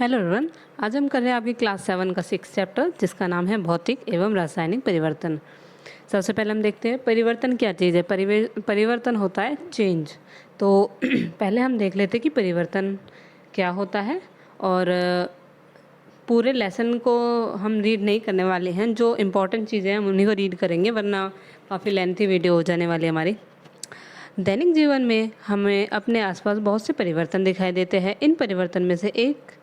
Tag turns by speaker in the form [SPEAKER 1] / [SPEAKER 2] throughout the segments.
[SPEAKER 1] Hello everyone. आज हम कर रहे हैं आपकी क्लास 7 का 6 चैप्टर जिसका नाम है भौतिक एवं रासायनिक परिवर्तन। सबसे पहले हम देखते हैं परिवर्तन क्या चीज़ है। परिवर्तन होता है चेंज। तो पहले हम देख लेते हैं कि परिवर्तन क्या होता है। और पूरे लेसन को हम रीड नहीं करने वाले हैं, जो इम्पोर्टेंट चीज़ें हैं हम उन्हीं को रीड करेंगे, वरना काफ़ी लेंथी वीडियो हो जाने वाली है हमारी। दैनिक जीवन में हमें अपने आसपास बहुत से परिवर्तन दिखाई देते हैं। इन परिवर्तन में से एक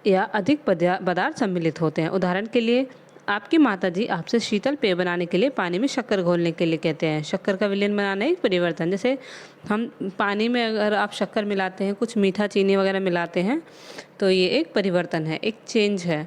[SPEAKER 1] या अधिक पदार्थ सम्मिलित होते हैं। उदाहरण के लिए आपकी माताजी आपसे शीतल पेय बनाने के लिए पानी में शक्कर घोलने के लिए कहते हैं। शक्कर का विलयन बनाना एक परिवर्तन। जैसे हम पानी में अगर आप शक्कर मिलाते हैं, कुछ मीठा चीनी वगैरह मिलाते हैं, तो ये एक परिवर्तन है, एक चेंज है।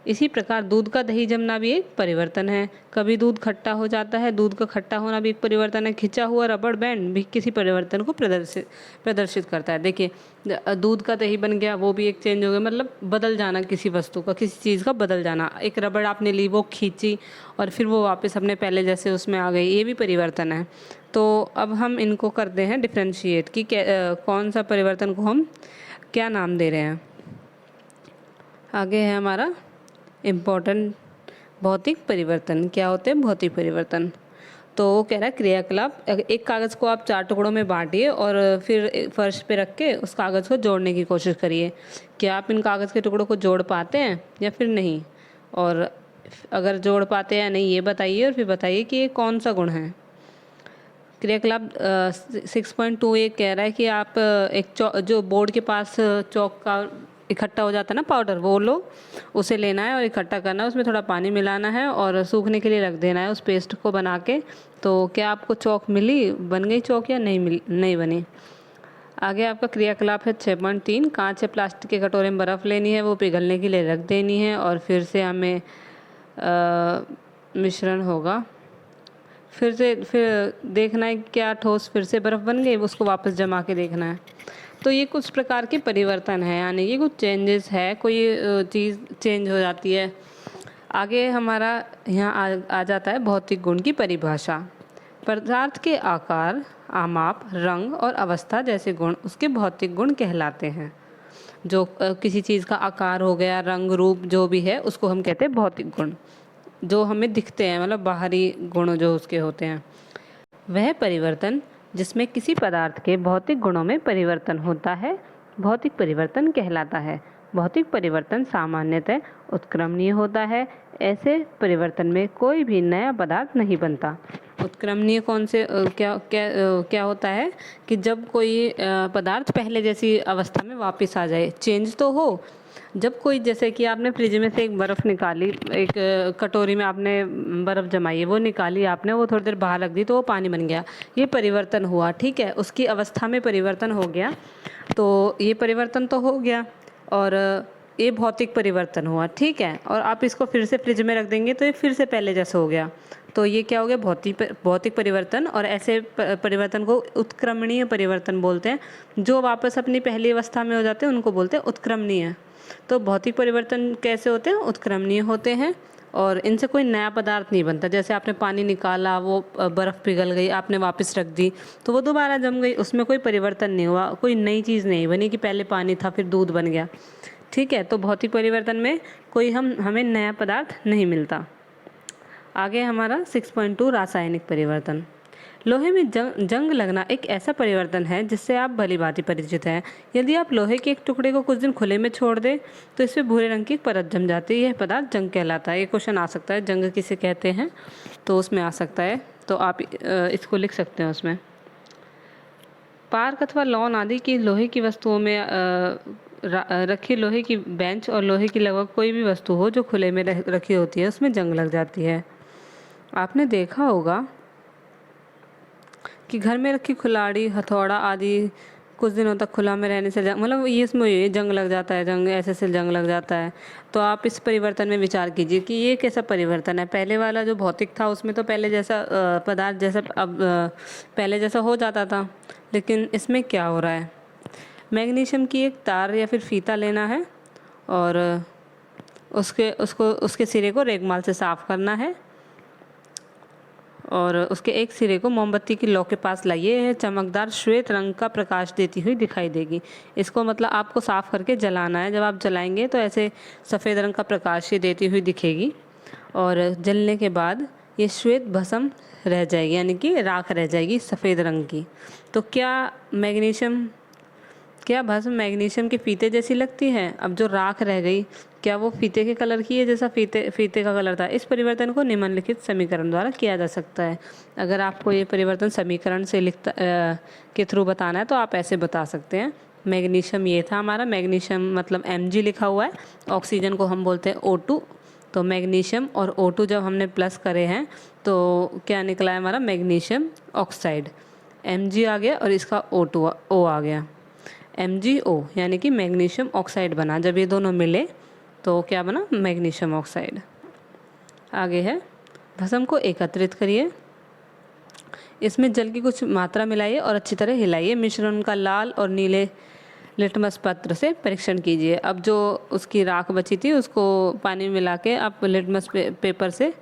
[SPEAKER 1] इसी प्रकार दूध का दही जमना भी एक परिवर्तन है। कभी दूध खट्टा हो जाता है, दूध का खट्टा होना भी एक परिवर्तन है। खिंचा हुआ रबड़ बैंड भी किसी परिवर्तन को प्रदर्शित करता है। देखिए, दूध का दही बन गया, वो भी एक चेंज हो गया, मतलब बदल जाना किसी वस्तु का, किसी चीज़ का बदल जाना। एक रबड़ आपने ली, वो खींची और फिर वो वापस अपने पहले जैसे उसमें आ गई, ये भी परिवर्तन है। तो अब हम इनको करते हैं डिफ्रेंशिएट कि कौन सा परिवर्तन को हम क्या नाम दे रहे हैं। आगे है हमारा इम्पोर्टेंट भौतिक परिवर्तन। क्या होते हैं भौतिक परिवर्तन? तो वो कह रहा है क्रियाकलाप। एक कागज़ को आप 4 टुकड़ों में बांटिए और फिर फर्श पे रख के उस कागज़ को जोड़ने की कोशिश करिए। क्या आप इन कागज़ के टुकड़ों को जोड़ पाते हैं या फिर नहीं? और अगर जोड़ पाते हैं या नहीं ये बताइए, और फिर बताइए कि ये कौन सा गुण है। क्रियाकलाप 6.2 ये कह रहा है कि आप जो बोर्ड के पास चौक का इकट्ठा हो जाता है ना पाउडर, वो लो, उसे लेना है और इकट्ठा करना है, उसमें थोड़ा पानी मिलाना है और सूखने के लिए रख देना है उस पेस्ट को बना के। तो क्या आपको चौक मिली, बन गई चौक या नहीं बनी? आगे आपका क्रियाकलाप है 6.3। कांच या प्लास्टिक के कटोरे में बर्फ़ लेनी है, वो पिघलने के लिए रख देनी है और फिर से हमें मिश्रण होगा, फिर देखना है क्या ठोस फिर से बर्फ़ बन गई, उसको वापस जमा के देखना है। तो ये कुछ प्रकार के परिवर्तन है, यानी कि कुछ चेंजेस है, कोई चीज़ चेंज हो जाती है। आगे हमारा यहाँ आ जाता है भौतिक गुण की परिभाषा। पदार्थ के आकार, आमाप, रंग और अवस्था जैसे गुण उसके भौतिक गुण कहलाते हैं। जो किसी चीज़ का आकार हो गया, रंग रूप जो भी है, उसको हम कहते हैं भौतिक गुण, जो हमें दिखते हैं, मतलब बाहरी गुण जो उसके होते हैं। वह परिवर्तन जिसमें किसी पदार्थ के भौतिक गुणों में परिवर्तन होता है भौतिक परिवर्तन कहलाता है। भौतिक परिवर्तन सामान्यतः उत्क्रमणीय होता है। ऐसे परिवर्तन में कोई भी नया पदार्थ नहीं बनता। उत्क्रमणीय कौन से क्या होता है कि जब कोई पदार्थ पहले जैसी अवस्था में वापस आ जाए, चेंज तो हो। जब कोई, जैसे कि आपने फ्रिज में से एक बर्फ़ निकाली, एक कटोरी में आपने बर्फ़ जमाई है, वो निकाली आपने, वो थोड़ी देर बाहर रख दी तो वो पानी बन गया, ये परिवर्तन हुआ, ठीक है, उसकी अवस्था में परिवर्तन हो गया। तो ये परिवर्तन तो हो गया और ये भौतिक परिवर्तन हुआ, ठीक है। और आप इसको फिर से फ्रिज में रख देंगे तो ये फिर से पहले जैसा हो गया, तो ये क्या हो गया भौतिक परिवर्तन। और ऐसे परिवर्तन को उत्क्रमणीय परिवर्तन बोलते हैं। जो वापस अपनी पहली अवस्था में हो जाते हैं उनको बोलते हैं उत्क्रमणीय। तो भौतिक परिवर्तन कैसे होते हैं? उत्क्रमणीय होते हैं और इनसे कोई नया पदार्थ नहीं बनता। जैसे आपने पानी निकाला, वो बर्फ़ पिघल गई, आपने वापस रख दी तो वो दोबारा जम गई, उसमें कोई परिवर्तन नहीं हुआ, कोई नई चीज़ नहीं बनी कि पहले पानी था फिर दूध बन गया, ठीक है। तो भौतिक परिवर्तन में कोई हमें नया पदार्थ नहीं मिलता। आगे हमारा 6.2 रासायनिक परिवर्तन। लोहे में जंग लगना एक ऐसा परिवर्तन है जिससे आप भलीभांति परिचित हैं। यदि आप लोहे के एक टुकड़े को कुछ दिन खुले में छोड़ दें तो इसमें भूरे रंग की एक परत जम जाती है। यह पदार्थ जंग कहलाता है। ये क्वेश्चन आ सकता है, जंग किसे कहते हैं, तो उसमें आ सकता है, तो आप इसको लिख सकते हैं उसमें। पार्क अथवा लॉन आदि की लोहे की वस्तुओं में रखी लोहे की बेंच और लोहे की लगभग कोई भी वस्तु हो जो खुले में रखी होती है, उसमें जंग लग जाती है। आपने देखा होगा कि घर में रखी कुल्हाड़ी, हथौड़ा आदि कुछ दिनों तक खुला में रहने से मतलब ये इसमें ये जंग लग जाता है, जंग ऐसे से जंग लग जाता है। तो आप इस परिवर्तन में विचार कीजिए कि ये कैसा परिवर्तन है। पहले वाला जो भौतिक था उसमें तो पहले जैसा पदार्थ जैसा अब पहले जैसा हो जाता था, लेकिन इसमें क्या हो रहा है? मैग्नीशियम की एक तार या फिर फीता लेना है और उसके सिरे को रेगमाल से साफ़ करना है और उसके एक सिरे को मोमबत्ती की लौ के पास लाइए, यह चमकदार श्वेत रंग का प्रकाश देती हुई दिखाई देगी। इसको मतलब आपको साफ़ करके जलाना है। जब आप जलाएंगे तो ऐसे सफ़ेद रंग का प्रकाश ये देती हुई दिखेगी और जलने के बाद ये श्वेत भस्म रह जाएगी, यानी कि राख रह जाएगी सफ़ेद रंग की। तो क्या भस्म मैग्नीशियम के फीते जैसी लगती है? अब जो राख रह गई, क्या वो फीते के कलर की है जैसा फीते का कलर था? इस परिवर्तन को निम्नलिखित समीकरण द्वारा किया जा सकता है। अगर आपको ये परिवर्तन समीकरण से के थ्रू बताना है तो आप ऐसे बता सकते हैं। मैग्नीशियम ये था हमारा, मैग्नीशियम मतलब Mg लिखा हुआ है, ऑक्सीजन को हम बोलते हैं O2। तो मैग्नीशियम और O2 जब हमने प्लस करे हैं तो क्या निकला है हमारा? Magnesium oxide. Mg आ गया और इसका O आ गया, MgO, यानी कि मैग्नीशियम ऑक्साइड बना। जब ये दोनों मिले तो क्या बना? Magnesium oxide. आगे है, भस्म को एकत्रित करिए, इसमें जल की कुछ मात्रा मिलाइए और अच्छी तरह हिलाइए। मिश्रण का लाल और नीले लिटमस पत्र से परीक्षण कीजिए। अब जो उसकी राख बची थी उसको पानी में मिला के आप लिटमस पेपर से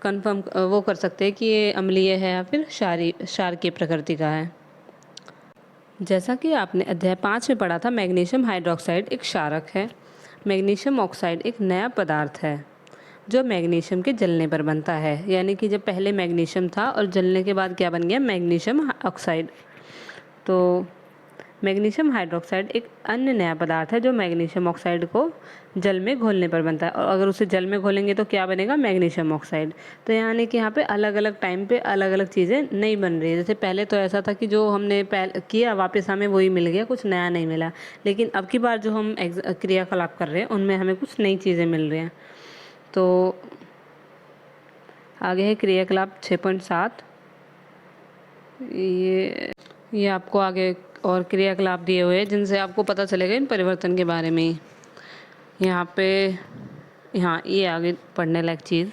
[SPEAKER 1] कंफर्म वो कर सकते हैं कि ये अम्लीय है या फिर क्षारीय प्रकृति का है। जैसा कि आपने अध्याय 5 में पढ़ा था, मैग्नीशियम हाइड्रोक्साइड एक क्षारक है। मैग्नीशियम ऑक्साइड एक नया पदार्थ है जो मैग्नीशियम के जलने पर बनता है, यानी कि जब पहले मैग्नीशियम था और जलने के बाद क्या बन गया? Magnesium oxide. तो मैग्नीशियम हाइड्रोक्साइड एक अन्य नया पदार्थ है जो मैग्नीशियम ऑक्साइड को जल में घोलने पर बनता है, और अगर उसे जल में घोलेंगे तो क्या बनेगा? Magnesium oxide. तो यानी कि यहाँ पे अलग अलग टाइम पे अलग अलग चीज़ें नहीं बन रही है। जैसे पहले तो ऐसा था कि जो हमने किया वापस हमें वही मिल गया, कुछ नया नहीं मिला। लेकिन अब की बार जो हम क्रियाकलाप कर रहे हैं उनमें हमें कुछ नई चीज़ें मिल रही हैं। तो आगे है क्रियाकलाप 6.7। ये आपको आगे और क्रियाकलाप दिए हुए हैं जिनसे आपको पता चलेगा इन परिवर्तन के बारे में। यहाँ ये आगे पढ़ने लायक चीज़,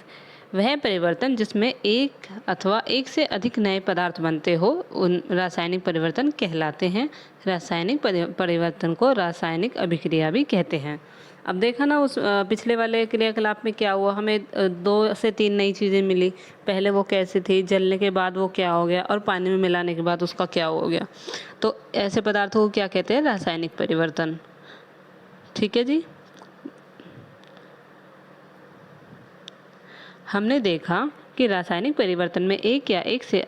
[SPEAKER 1] वह परिवर्तन जिसमें एक अथवा एक से अधिक नए पदार्थ बनते हो उन रासायनिक परिवर्तन कहलाते हैं। रासायनिक परिवर्तन को रासायनिक अभिक्रिया भी कहते हैं। अब देखा ना उस पिछले वाले क्रियाकलाप में क्या हुआ? हमें 2 से 3 नई चीज़ें मिली। पहले वो कैसे थी, जलने के बाद वो क्या हो गया, और पानी में मिलाने के बाद उसका क्या हो गया। तो ऐसे पदार्थों को क्या कहते हैं? रासायनिक परिवर्तन। ठीक है जी। हमने देखा कि रासायनिक परिवर्तन में एक या एक से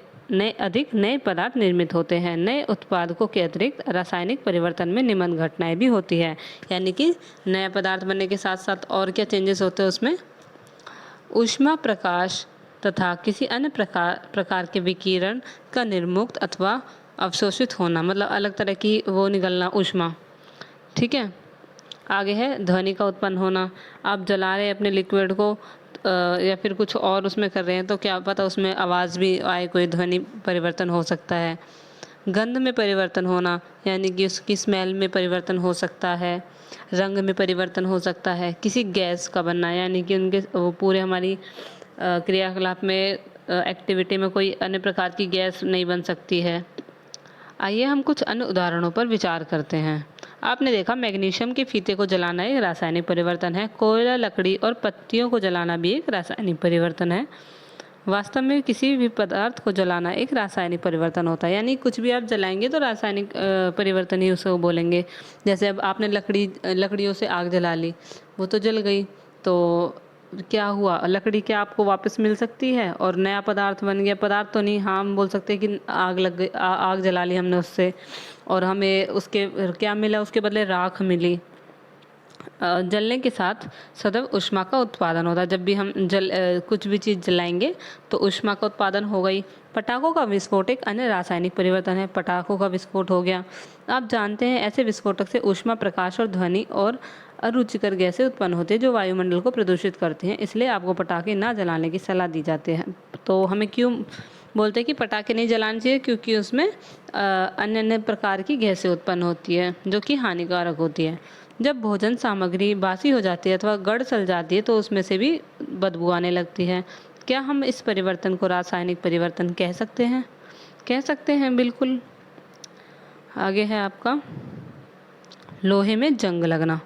[SPEAKER 1] अधिक नए पदार्थ निर्मित होते हैं। नए उत्पादकों के अतिरिक्त रासायनिक परिवर्तन में निम्न घटनाएं भी होती है, यानी कि नया पदार्थ बनने के साथ साथ और क्या चेंजेस होते हैं उसमें? ऊष्मा, प्रकाश तथा किसी अन्य प्रकार के विकिरण का निर्मुक्त अथवा अवशोषित होना, मतलब अलग तरह की वो निकलना, ऊष्मा। ठीक है। आगे है ध्वनि का उत्पन्न होना। आप जला रहे हैं अपने लिक्विड को या फिर कुछ और उसमें कर रहे हैं तो क्या पता उसमें आवाज़ भी आए, कोई ध्वनि परिवर्तन हो सकता है। गंध में परिवर्तन होना, यानी कि उसकी स्मेल में परिवर्तन हो सकता है। रंग में परिवर्तन हो सकता है। किसी गैस का बनना, यानी कि उनके वो पूरे हमारी क्रियाकलाप में एक्टिविटी में कोई अन्य प्रकार की गैस नहीं बन सकती है। आइए हम कुछ अन्य उदाहरणों पर विचार करते हैं। आपने देखा मैग्नीशियम के फीते को जलाना एक रासायनिक परिवर्तन है। कोयला, लकड़ी और पत्तियों को जलाना भी एक रासायनिक परिवर्तन है। वास्तव में किसी भी पदार्थ को जलाना एक रासायनिक परिवर्तन होता है, यानी कुछ भी आप जलाएंगे तो रासायनिक परिवर्तन ही उसको बोलेंगे। जैसे अब आपने लकड़ियों से आग जला ली, वो तो जल गई, तो क्या हुआ? लकड़ी क्या आपको वापस मिल सकती है और नया पदार्थ बन गया? पदार्थ तो नहीं, हाँ हम बोल सकते हैं कि आग लग गई, आग जला ली हमने उससे, और हमें उसके क्या मिला? उसके बदले राख मिली। जलने के साथ सदैव ऊष्मा का उत्पादन होता है। जब भी हम कुछ भी चीज़ जलाएंगे तो ऊष्मा का उत्पादन होगा ही। पटाखों का विस्फोट एक अन्य रासायनिक परिवर्तन है। पटाखों का विस्फोट हो गया। आप जानते हैं ऐसे विस्फोटक से ऊष्मा, प्रकाश और ध्वनि और अरुचिकर गैसें उत्पन्न होती है जो वायुमंडल को प्रदूषित करती हैं। इसलिए आपको पटाखे ना जलाने की सलाह दी जाती है। तो हमें क्यों बोलते हैं कि पटाखे नहीं जलाने चाहिए? क्योंकि उसमें अन्य अन्य प्रकार की गैसें उत्पन्न होती है जो कि हानिकारक होती है। जब भोजन सामग्री बासी हो जाती है अथवा गड़ चल जाती है तो उसमें से भी बदबू आने लगती है। क्या हम इस परिवर्तन को रासायनिक परिवर्तन कह सकते हैं? कह सकते हैं, बिल्कुल। आगे है आपका लोहे में जंग लगना।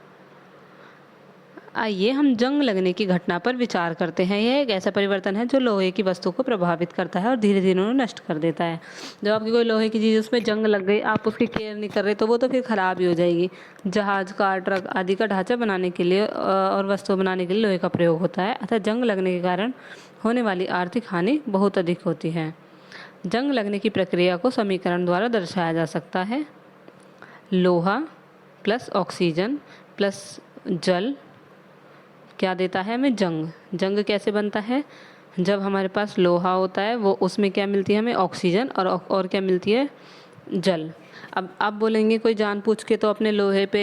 [SPEAKER 1] आइए हम जंग लगने की घटना पर विचार करते हैं। यह एक ऐसा परिवर्तन है जो लोहे की वस्तु को प्रभावित करता है और धीरे धीरे उन्हें नष्ट कर देता है। जब आपकी कोई लोहे की चीज़ उसमें जंग लग गई, आप उसकी केयर नहीं कर रहे, तो वो तो फिर ख़राब ही हो जाएगी। जहाज, कार, ट्रक आदि का ढांचा बनाने के लिए और वस्तु बनाने के लिए लोहे का प्रयोग होता है। अतः जंग लगने के कारण होने वाली आर्थिक हानि बहुत अधिक होती है। जंग लगने की प्रक्रिया को समीकरण द्वारा दर्शाया जा सकता है। लोहा प्लस ऑक्सीजन प्लस जल क्या देता है हमें? जंग। जंग कैसे बनता है? जब हमारे पास लोहा होता है वो उसमें क्या मिलती है हमें? ऑक्सीजन और क्या मिलती है? जल। अब आप बोलेंगे कोई जानबूझ के तो अपने लोहे पे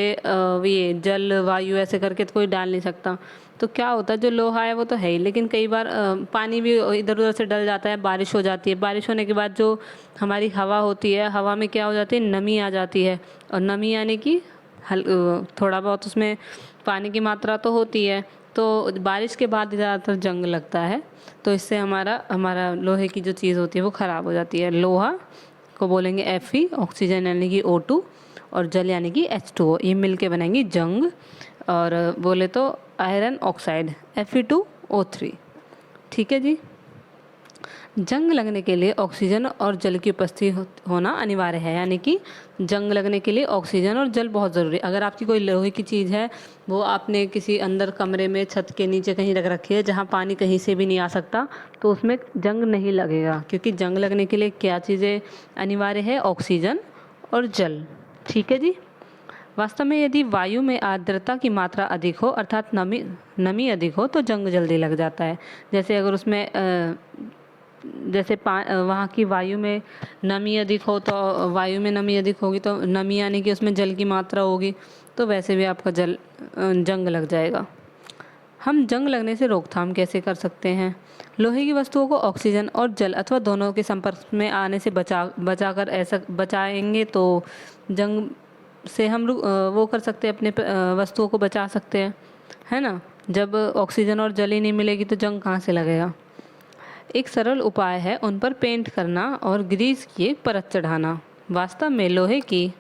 [SPEAKER 1] ये जल वायु ऐसे करके तो कोई डाल नहीं सकता। तो क्या होता है, जो लोहा है वो तो है ही, लेकिन कई बार पानी भी इधर उधर से डल जाता है, बारिश हो जाती है। बारिश होने के बाद जो हमारी हवा होती है, हवा में क्या हो जाती है? नमी आ जाती है। और नमी आने की थोड़ा बहुत उसमें पानी की मात्रा तो होती है, तो बारिश के बाद ज़्यादातर जंग लगता है। तो इससे हमारा लोहे की जो चीज़ होती है वो ख़राब हो जाती है। लोहा को बोलेंगे Fe, ऑक्सीजन यानी कि O2 और जल यानी कि H2O। ये मिल के बनाएंगी जंग। और बोले तो आयरन ऑक्साइड Fe2O3। ठीक है जी। जंग लगने के लिए ऑक्सीजन और जल की उपस्थिति होना अनिवार्य है, यानी कि जंग लगने के लिए ऑक्सीजन और जल बहुत ज़रूरी है। अगर आपकी कोई लोहे की चीज़ है, वो आपने किसी अंदर कमरे में छत के नीचे कहीं रख रखी है जहाँ पानी कहीं से भी नहीं आ सकता, तो उसमें जंग नहीं लगेगा, क्योंकि जंग लगने के लिए क्या चीज़ें अनिवार्य है? ऑक्सीजन और जल। ठीक है जी। वास्तव में यदि वायु में आर्द्रता की मात्रा अधिक हो, अर्थात नमी अधिक हो, तो जंग जल्दी लग जाता है। जैसे अगर उसमें जैसे वहाँ की वायु में नमी अधिक हो, तो वायु में नमी अधिक होगी तो नमी यानी कि उसमें जल की मात्रा होगी, तो वैसे भी आपका जंग लग जाएगा। हम जंग लगने से रोकथाम कैसे कर सकते हैं? लोहे की वस्तुओं को ऑक्सीजन और जल अथवा दोनों के संपर्क में आने से बचाकर ऐसा बचाएंगे तो जंग से हम वो कर सकते हैं, अपने वस्तुओं को बचा सकते हैं, है ना। जब ऑक्सीजन और जल ही नहीं मिलेगी तो जंग कहाँ से लगेगा? एक सरल उपाय है उन पर पेंट करना और ग्रीस की एक परत चढ़ाना। वास्तव में लोहे की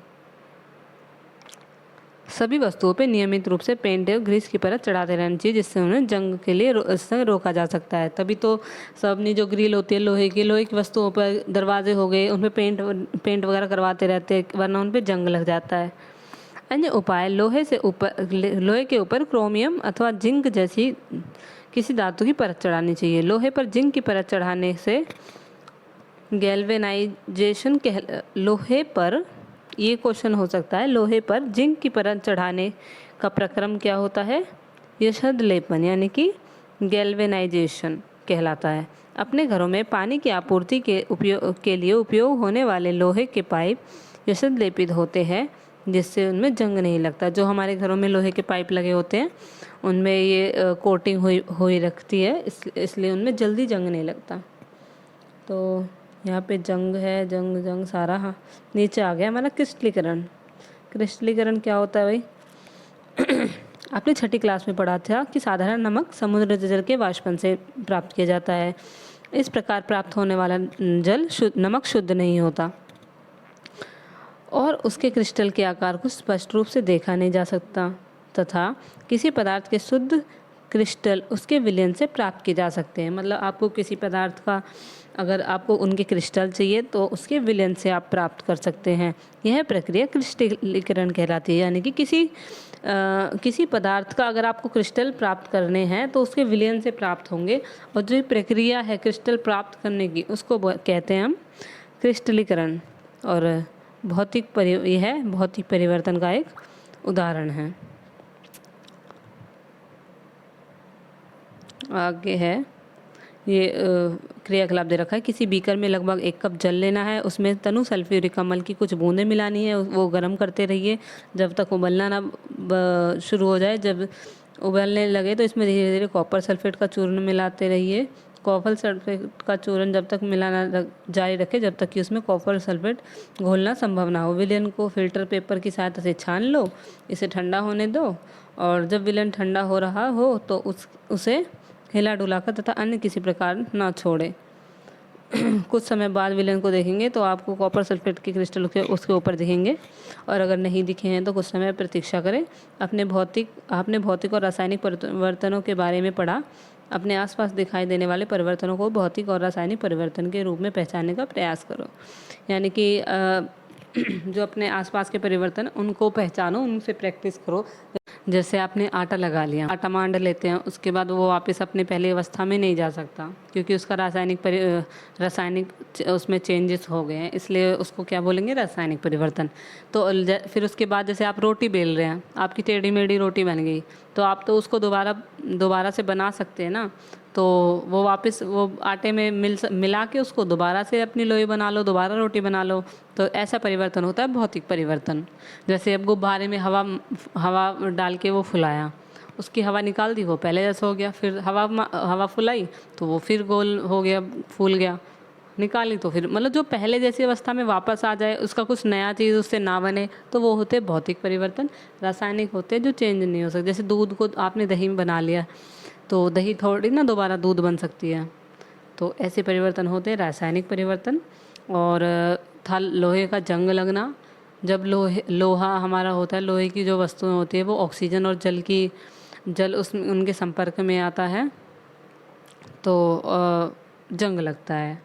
[SPEAKER 1] सभी वस्तुओं पर नियमित रूप से पेंट और ग्रीस की परत चढ़ाते रहनी चाहिए, जिससे उन्हें जंग के लिए इससे रोका जा सकता है। तभी तो सबनी जो ग्रिल होती है लोहे की वस्तुओं पर, दरवाजे हो गए, उन पर पेंट वगैरह करवाते रहते हैं, वरना उन पर जंग लग जाता है। अन्य उपाय लोहे के ऊपर क्रोमियम अथवा जिंक जैसी किसी धातु की परत चढ़ानी चाहिए। लोहे पर जिंक की परत चढ़ाने से गैल्वेनाइजेशन लोहे पर, ये क्वेश्चन हो सकता है, लोहे पर जिंक की परत चढ़ाने का प्रक्रम क्या होता है? यशद लेपन यानी कि गैल्वेनाइजेशन कहलाता है। अपने घरों में पानी की आपूर्ति के लिए उपयोग होने वाले लोहे के पाइप यशद लेपित होते हैं, जिससे उनमें जंग नहीं लगता। जो हमारे घरों में लोहे के पाइप लगे होते हैं उनमें ये कोटिंग हुई रखती है, इसलिए उनमें जल्दी जंग नहीं लगता। तो यहाँ पे जंग है, जंग सारा। हाँ, नीचे आ गया हमारा क्रिस्टलीकरण। क्रिस्टलीकरण क्या होता है भाई? आपने छठी क्लास में पढ़ा था कि साधारण नमक समुद्र जल के वाष्पन से प्राप्त किया जाता है। इस प्रकार प्राप्त होने वाला जल नमक शुद्ध नहीं होता और उसके क्रिस्टल के आकार को स्पष्ट रूप से देखा नहीं जा सकता, तथा किसी पदार्थ के शुद्ध क्रिस्टल उसके विलयन से प्राप्त किए जा सकते हैं। मतलब आपको किसी पदार्थ का, अगर आपको उनके क्रिस्टल चाहिए तो उसके विलयन से आप प्राप्त कर सकते हैं। यह प्रक्रिया क्रिस्टलीकरण कहलाती है, यानी कि किसी पदार्थ का अगर आपको क्रिस्टल प्राप्त करने हैं तो उसके विलयन से प्राप्त होंगे, और जो प्रक्रिया है क्रिस्टल प्राप्त करने की उसको कहते हैं हम क्रिस्टलीकरण। और यह भौतिक परिवर्तन का एक उदाहरण है। आगे है ये क्रियाकलाप दे रखा है। किसी बीकर में लगभग 1 कप जल लेना है, उसमें तनु सल्फ्यूरिक अम्ल की कुछ बूंदें मिलानी है, वो गर्म करते रहिए जब तक उबलना ना शुरू हो जाए। जब उबलने लगे तो इसमें धीरे धीरे कॉपर सल्फेट का चूर्ण मिलाते रहिए। कॉपर सल्फेट का चूर्ण जब तक मिलाना जारी रखें जब तक कि उसमें कॉपर सल्फेट घोलना संभव ना हो। विलयन को फिल्टर पेपर की सहायता से छान लो, इसे ठंडा होने दो, और जब विलयन ठंडा हो रहा हो तो उसे हिला डुलाकर तथा अन्य किसी प्रकार ना छोड़े। कुछ समय बाद विलयन को देखेंगे तो आपको कॉपर सल्फेट के क्रिस्टल उसके ऊपर दिखेंगे, और अगर नहीं दिखे हैं तो कुछ समय प्रतीक्षा करें। आपने भौतिक और रासायनिक परिवर्तनों के बारे में पढ़ा। अपने आसपास दिखाई देने वाले परिवर्तनों को भौतिक और रासायनिक परिवर्तन के रूप में पहचानने का प्रयास करो। यानी कि जो अपने आसपास के परिवर्तन उनको पहचानो, उनसे प्रैक्टिस करो। जैसे आपने आटा लगा लिया, आटा मांड लेते हैं, उसके बाद वो वापस अपने पहले अवस्था में नहीं जा सकता, क्योंकि उसका रासायनिक उसमें चेंजेस हो गए हैं, इसलिए उसको क्या बोलेंगे, रासायनिक परिवर्तन। तो फिर उसके बाद जैसे आप रोटी बेल रहे हैं, आपकी टेढ़ी मेढ़ी रोटी बन गई, तो आप तो उसको दोबारा से बना सकते हैं ना। तो वो वापस वो आटे में मिला के उसको दोबारा से अपनी लोई बना लो, दोबारा रोटी बना लो। तो ऐसा परिवर्तन होता है भौतिक परिवर्तन। जैसे अब गुब्बारे में हवा डाल के वो फुलाया, उसकी हवा निकाल दी, वो पहले जैसा हो गया। फिर हवा फुलाई तो वो फिर गोल हो गया, फूल गया। निकाली तो फिर मतलब जो पहले जैसी अवस्था में वापस आ जाए, उसका कुछ नया चीज़ उससे ना बने, तो वो होते भौतिक परिवर्तन। रासायनिक होते जो चेंज नहीं हो सकते। जैसे दूध को आपने दही में बना लिया, तो दही थोड़ी ना दोबारा दूध बन सकती है। तो ऐसे परिवर्तन होते हैं रासायनिक परिवर्तन। और था लोहे का जंग लगना। जब लोहा हमारा होता है, लोहे की जो वस्तुएं होती है वो ऑक्सीजन और जल उनके संपर्क में आता है तो जंग लगता है।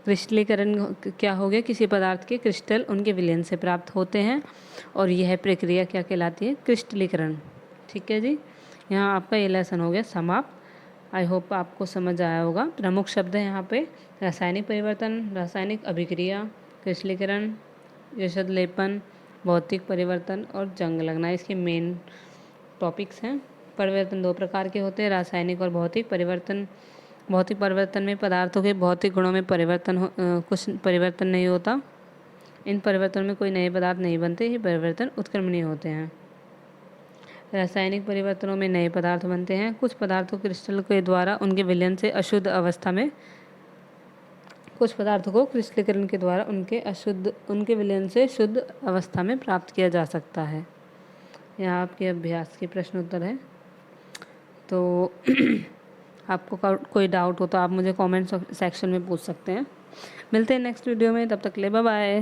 [SPEAKER 1] क्रिस्टलीकरण क्या हो गया, किसी पदार्थ के क्रिस्टल उनके विलयन से प्राप्त होते हैं, और यह प्रक्रिया क्या कहलाती है, क्रिस्टलीकरण। ठीक है जी, यहाँ आपका ये लेसन हो गया समाप्त। आई होप आपको समझ आया होगा। प्रमुख शब्द हैं यहाँ पे रासायनिक परिवर्तन, रासायनिक अभिक्रिया, क्रिस्टलीकरण, यशद लेपन, भौतिक परिवर्तन और जंग लगना, इसके मेन टॉपिक्स हैं। परिवर्तन दो प्रकार के होते हैं, रासायनिक और भौतिक परिवर्तन। भौतिक परिवर्तन में पदार्थों के भौतिक गुणों में कुछ परिवर्तन नहीं होता। इन परिवर्तनों में कोई नए पदार्थ नहीं बनते, ये परिवर्तन उत्क्रमणीय होते हैं। रासायनिक परिवर्तनों में नए पदार्थ बनते हैं। कुछ पदार्थों क्रिस्टल के द्वारा उनके विलयन से अशुद्ध अवस्था में, कुछ पदार्थों को क्रिस्टलीकरण के द्वारा उनके विलयन से शुद्ध अवस्था में प्राप्त किया जा सकता है। यहाँ आपके अभ्यास के प्रश्न उत्तर है। तो आपको कोई डाउट हो तो आप मुझे कमेंट सेक्शन में पूछ सकते हैं। मिलते हैं नेक्स्ट वीडियो में, तब तक ले बाय बाय।